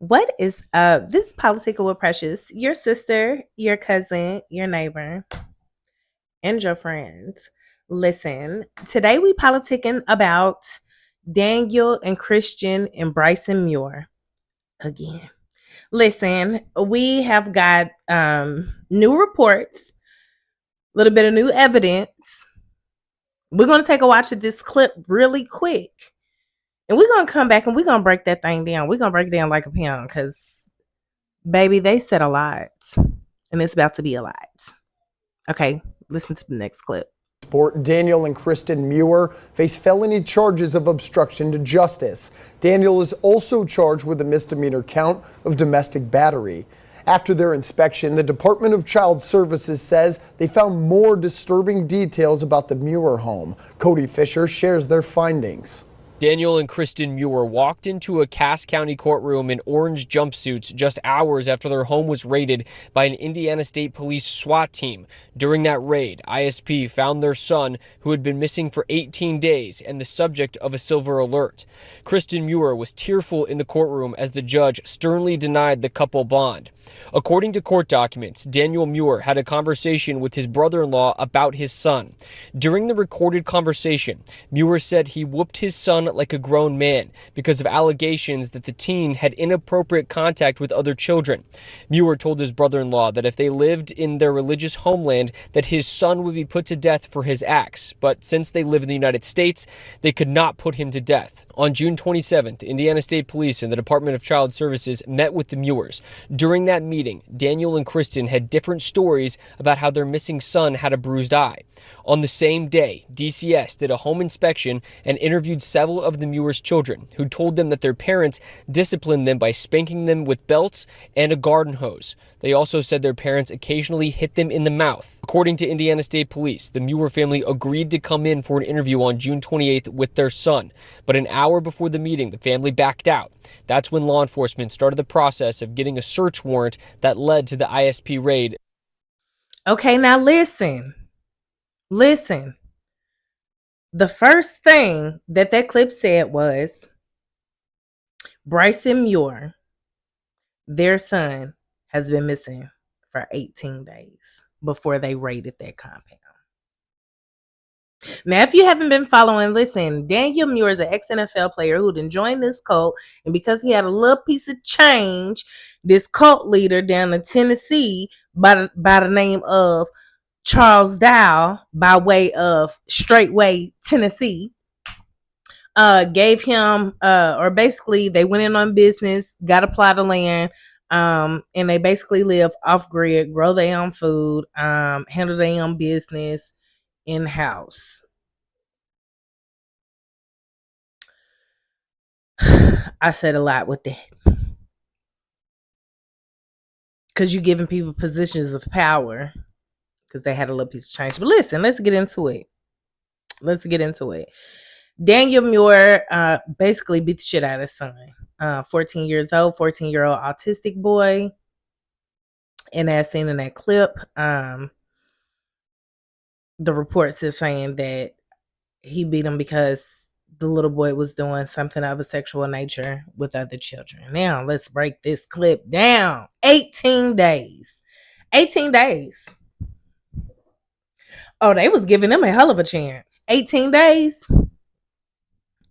What is up? This is Politicking with Precious, your sister, your cousin, your neighbor, and your friends. Listen, today we politicking about Daniel and Christian and Bryson Muir again. Listen, we have got new reports, a little bit of new evidence. We're gonna take a watch of this clip really quick. And we're gonna come back and we're gonna break that thing down. We're gonna break it down like a pound because baby, they said a lot. And it's about to be a lot. Okay, listen to the next clip. Daniel and Kristen Muir face felony charges of obstruction to justice. Daniel is also charged with a misdemeanor count of domestic battery. After their inspection, the Department of Child Services says they found more disturbing details about the Muir home. Cody Fisher shares their findings. Daniel and Kristen Muir walked into a Cass County courtroom in orange jumpsuits just hours after their home was raided by an Indiana State Police SWAT team. During that raid, ISP found their son, who had been missing for 18 days and the subject of a silver alert. Kristen Muir was tearful in the courtroom as the judge sternly denied the couple bond. According to court documents, Daniel Muir had a conversation with his brother-in-law about his son. During the recorded conversation, Muir said he whooped his son like a grown man because of allegations that the teen had inappropriate contact with other children. Muir told his brother-in-law that if they lived in their religious homeland, that his son would be put to death for his acts. But since they live in the United States, they could not put him to death. On June 27th, Indiana State Police and the Department of Child Services met with the Muirs. During that meeting, Daniel and Kristen had different stories about how their missing son had a bruised eye. On the same day, DCS did a home inspection and interviewed several of the Muirs' children, who told them that their parents disciplined them by spanking them with belts and a garden hose. They also said their parents occasionally hit them in the mouth. According to Indiana State Police, the Muir family agreed to come in for an interview on June 28th with their son, but an hour before the meeting, the family backed out. That's when law enforcement started the process of getting a search warrant that led to the ISP raid. Okay, now listen. The first thing that clip said was Bryson Muir, their son, has been missing for 18 days before they raided that compound. Now, if you haven't been following, listen, Daniel Muir is an ex-NFL player who'd joined this cult, and because he had a little piece of change, this cult leader down in Tennessee by the name of Charles Dow, by way of Straightway, Tennessee, gave him, or basically they went in on business, got a plot of land, and they basically live off grid, grow their own food, handle their own business in-house. I said a lot with that. Because you're giving people positions of power because they had a little piece of change. But listen, let's get into it. Daniel Muir basically beat the shit out of his son. 14 years old, 14-year-old autistic boy. And as seen in that clip, the reports is saying that he beat him because the little boy was doing something of a sexual nature with other children. Now, let's break this clip down. 18 days. 18 days. Oh, they was giving them a hell of a chance. 18 days.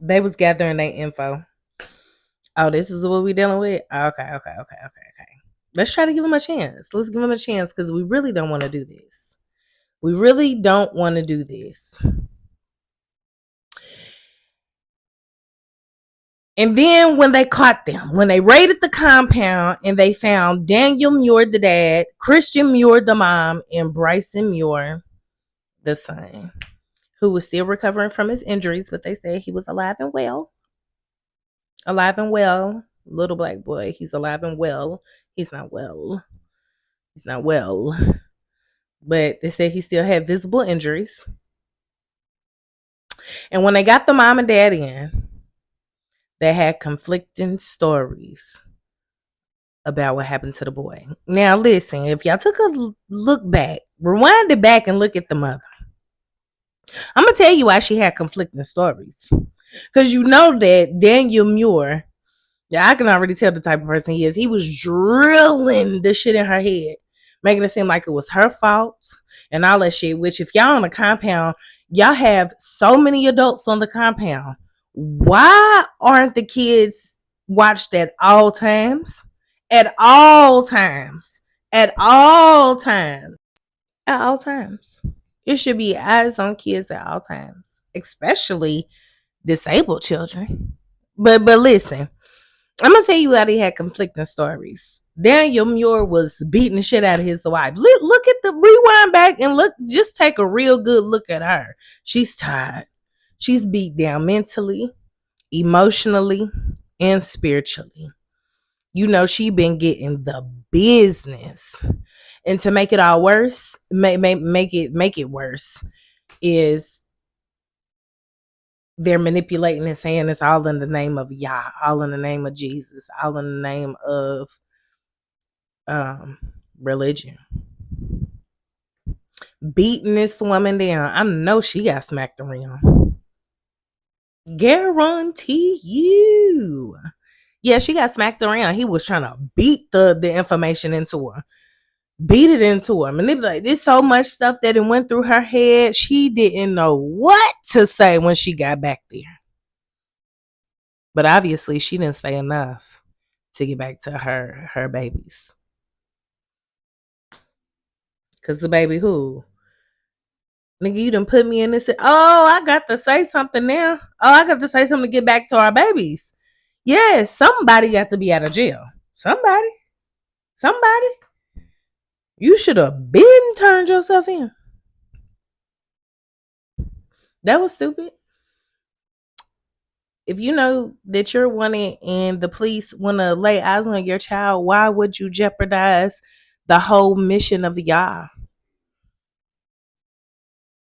They was gathering their info. Oh, this is what we dealing with? Okay. Let's try to give them a chance. Let's give them a chance because we really don't want to do this. And then when they caught them, when they raided the compound and they found Daniel Muir, the dad, Christian Muir, the mom, and Bryson Muir, the son, who was still recovering from his injuries, but they said he was alive and well. Little black boy. He's alive and well. He's not well. But they said he still had visible injuries. And when they got the mom and dad in, they had conflicting stories about what happened to the boy. Now, listen, if y'all took a look back, rewind it back and look at the mother. I'm going to tell you why she had conflicting stories. Because you know that Daniel Muir Yeah, I can already tell the type of person he is. He was drilling the shit in her head, making it seem like it was her fault and all that shit. Which, if y'all on a compound, y'all have so many adults on the compound. Why aren't the kids watched at all times? At all times. At all times. At all times. It should be eyes on kids at all times, especially disabled children. But listen, I'm gonna tell you how they had conflicting stories. Daniel Muir was beating the shit out of his wife. Look at the rewind back and look. Just take a real good look at her. She's tired. She's beat down mentally, emotionally, and spiritually. You know she been getting the business. And to make it all worse, make it worse, is they're manipulating and saying it's all in the name of Yah, all in the name of Jesus, all in the name of religion. Beating this woman down. I know she got smacked around. Guarantee you. Yeah, she got smacked around. He was trying to beat the information into her. Beat it into her. Manipulate. There's so much stuff that it went through her head. She didn't know what to say when she got back there. But obviously she didn't say enough to get back to her babies. Cause the baby who? Nigga, you done put me in this. Oh, I got to say something now. Oh, I got to say something to get back to our babies. Yes, somebody got to be out of jail. Somebody. You should have been turned yourself in. That was stupid. If you know that you're wanted and the police want to lay eyes on your child, why would you jeopardize the whole mission of Yah?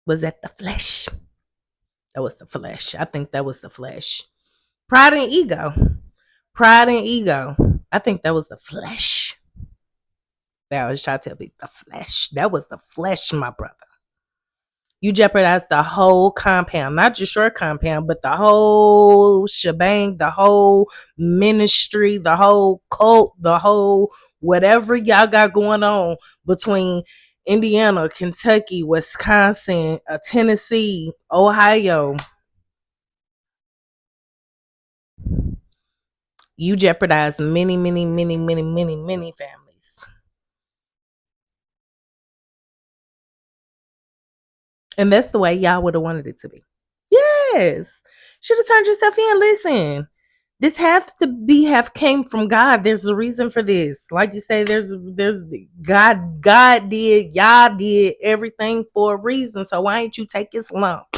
Was that the flesh? That was the flesh. I think that was the flesh. Pride and ego. I think that was the flesh. That was trying to tell me the flesh. That was the flesh, my brother. You jeopardized the whole compound, not just your compound, but the whole shebang, the whole ministry, the whole cult, the whole whatever y'all got going on between Indiana, Kentucky, Wisconsin, Tennessee, Ohio. You jeopardize many families. And that's the way y'all would have wanted it to be. Yes. Should have turned yourself in. Listen, this has to have came from God. There's a reason for this. Like you say, there's God did, y'all did everything for a reason. So why didn't you take this lump?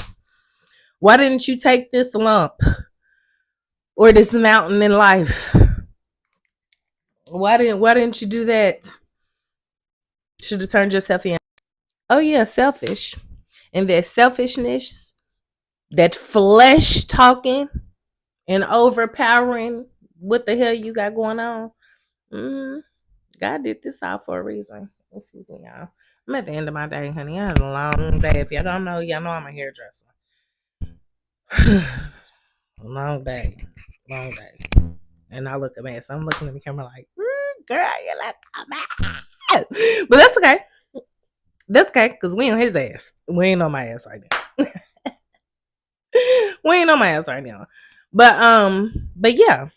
Why didn't you take this lump or this mountain in life? Why didn't you do that? Should have turned yourself in. Oh yeah, selfish. And that selfishness, that flesh talking and overpowering what the hell you got going on. God did this all for a reason. Excuse me, y'all. I'm at the end of my day, honey. I had a long day. If y'all don't know, y'all know I'm a hairdresser. Long day. And I look a mess. I'm looking at the camera like, girl, you look a mess. But that's okay. That's okay, because we on his ass. We ain't on my ass right now. We ain't on my ass right now. But yeah.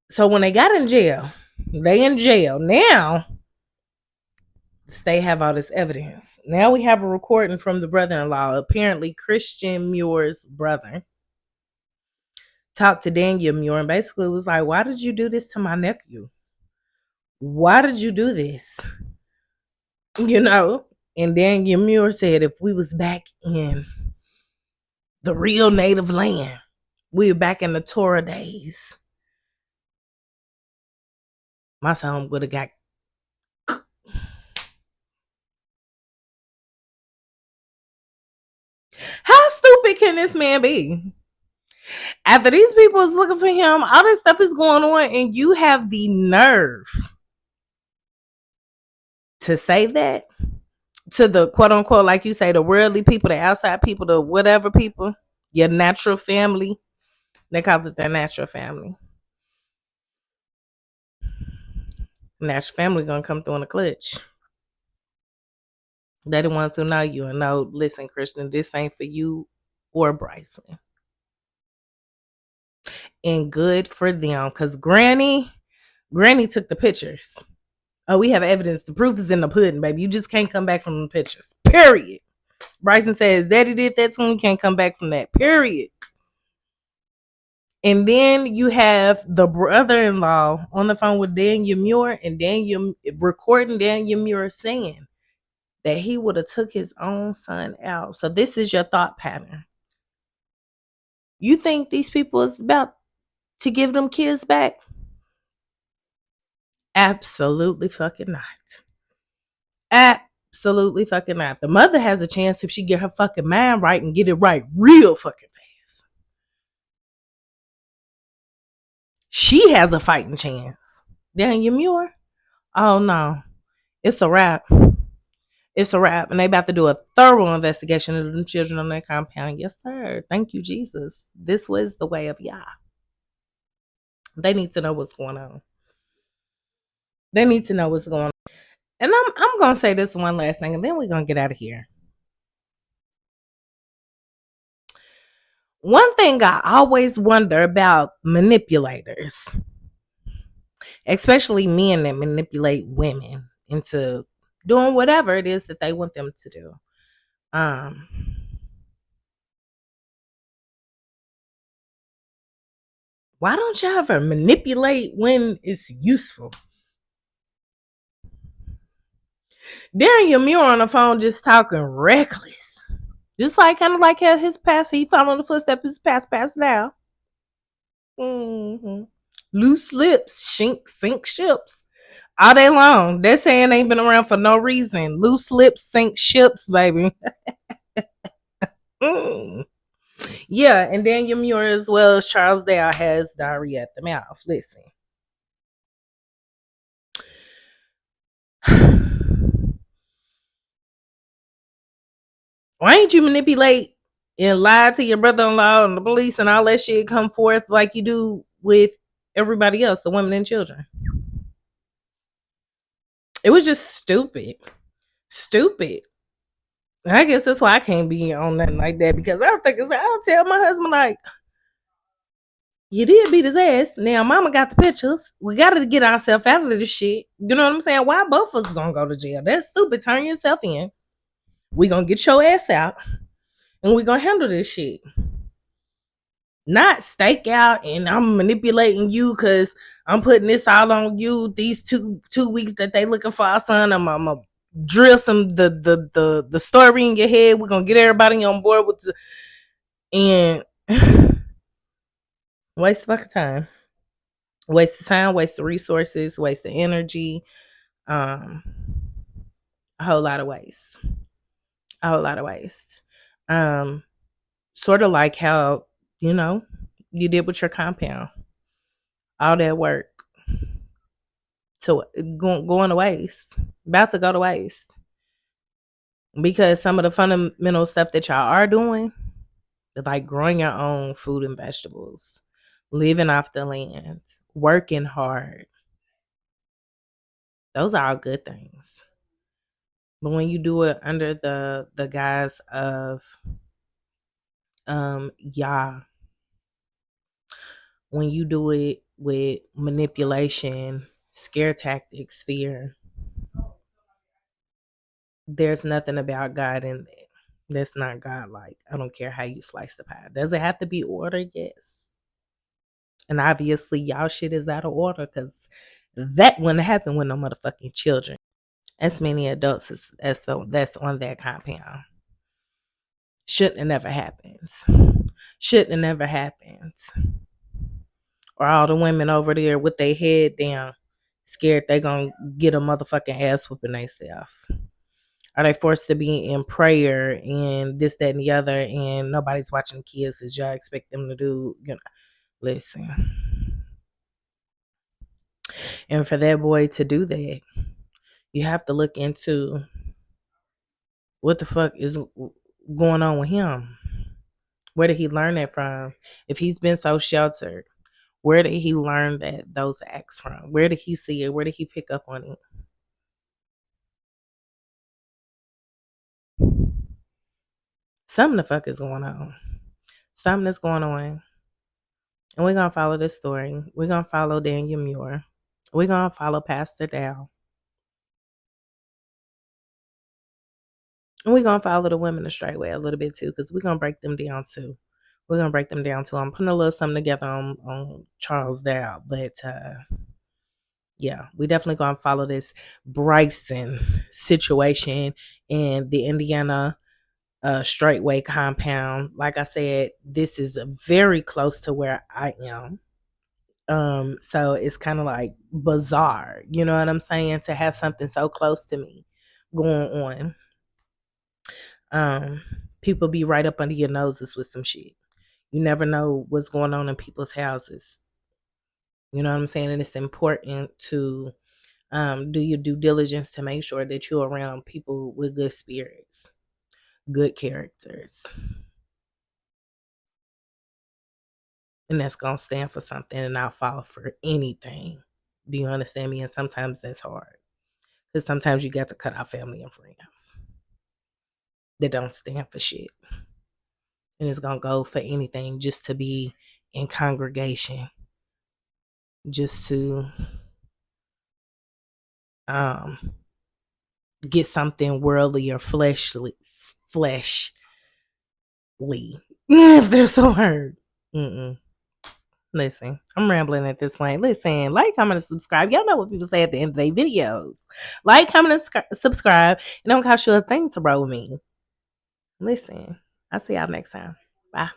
So when they got in jail, they in jail. Now the state have all this evidence. Now we have a recording from the brother-in-law, apparently Christian Muir's brother, talked to Daniel Muir and basically was like, why did you do this to my nephew? Why did you do this? You know? And Daniel Muir said, if we was back in the real native land, we were back in the Torah days, my son would have got. How stupid can this man be? After these people is looking for him, all this stuff is going on, and you have the nerve to say that to the quote unquote, like you say, the worldly people, the outside people, the whatever people, your natural family. They call it their natural family. Natural family gonna come through in a clutch. They're the ones who know you and know, listen, Christian, this ain't for you or Bryson. And good for them. Cause Granny took the pictures. Oh, we have evidence. The proof is in the pudding, baby. You just can't come back from the pictures. Period. Bryson says, Daddy did that to him. Can't come back from that. Period. And then you have the brother-in-law on the phone with Daniel Muir, and Daniel recording Daniel Muir saying that he would have took his own son out. So this is your thought pattern. You think these people is about to give them kids back? Absolutely fucking not. Absolutely fucking not. The mother has a chance if she get her fucking mind right and get it right real fucking fast. She has a fighting chance. Daniel Muir? Oh no. It's a wrap. It's a wrap. And they about to do a thorough investigation of the children on their compound. Yes, sir. Thank you, Jesus. This was the way of Yah. They need to know what's going on. They need to know what's going on. And I'm gonna say this one last thing, and then we're gonna get out of here. One thing I always wonder about manipulators, especially men that manipulate women into doing whatever it is that they want them to do. Why don't you ever manipulate when it's useful? Daniel Muir on the phone just talking reckless. Just like kind of like how his pastor, he following the footsteps of his pastor now. Mm-hmm. Loose lips, sink ships. All day long. That saying ain't been around for no reason. Loose lips sink ships, baby. Yeah, and Daniel Muir as well as Charles Dale has diarrhea at the mouth. Listen. Why ain't you manipulate and lie to your brother-in-law and the police and all that shit come forth like you do with everybody else, the women and children? It was just stupid. Stupid. I guess that's why I can't be on nothing like that, because I'll tell my husband, like, you did beat his ass. Now mama got the pictures. We gotta get ourselves out of this shit. You know what I'm saying? Why both of us gonna go to jail? That's stupid. Turn yourself in. We gonna get your ass out and we gonna handle this shit. Not stake out and I'm manipulating you because I'm putting this all on you. These two weeks that they looking for our son, I'm gonna drill some the story in your head. We're gonna get everybody on board with and waste of fucking time. Waste of time, waste of resources, waste of energy. A whole lot of waste. A whole lot of waste. Sort of like how, you did with your compound. All that work to going to waste. About to go to waste. Because some of the fundamental stuff that y'all are doing, like growing your own food and vegetables, living off the land, working hard, those are all good things. But when you do it under the guise of Yah, when you do it with manipulation, scare tactics, fear, there's nothing about God in that. That's not God-like. I don't care how you slice the pie. Does it have to be ordered? Yes. And obviously, y'all shit is out of order, because that wouldn't happen with no motherfucking children. As many adults as that's on that compound. Shouldn't have never happened. Shouldn't have never happened. Or all the women over there with their head down, scared they gonna get a motherfucking ass whooping themselves. Are they forced to be in prayer and this, that, and the other, and nobody's watching the kids as y'all expect them to do? Listen. And for that boy to do that, you have to look into what the fuck is going on with him. Where did he learn that from? If he's been so sheltered, where did he learn those acts from? Where did he see it? Where did he pick up on it? Something the fuck is going on. Something is going on. And we're gonna follow this story. We're gonna follow Daniel Muir. We're gonna follow Pastor Dow. And we're gonna follow the women the straight way a little bit too, because we're gonna break them down too. We're gonna break them down too. I'm putting a little something together on Charles Dow, but yeah, we definitely gonna follow this Bryson situation in the Indiana straightway compound. Like I said, this is very close to where I am. So it's kind of like bizarre, you know what I'm saying, to have something so close to me going on. People be right up under your noses with some shit. You never know what's going on in people's houses. You know what I'm saying? And it's important to do your due diligence to make sure that you're around people with good spirits, good characters. And that's going to stand for something and not fall for anything. Do you understand me? And sometimes that's hard. Because sometimes you got to cut out family and friends that don't stand for shit. And it's going to go for anything just to be in congregation, just to get something worldly or fleshly, if there's a word. Listen, I'm rambling at this point. Listen, like, comment, and subscribe. Y'all know what people say at the end of their videos. Like, comment, and subscribe. It don't cost you a thing to roll with me. Listen, I'll see y'all next time. Bye.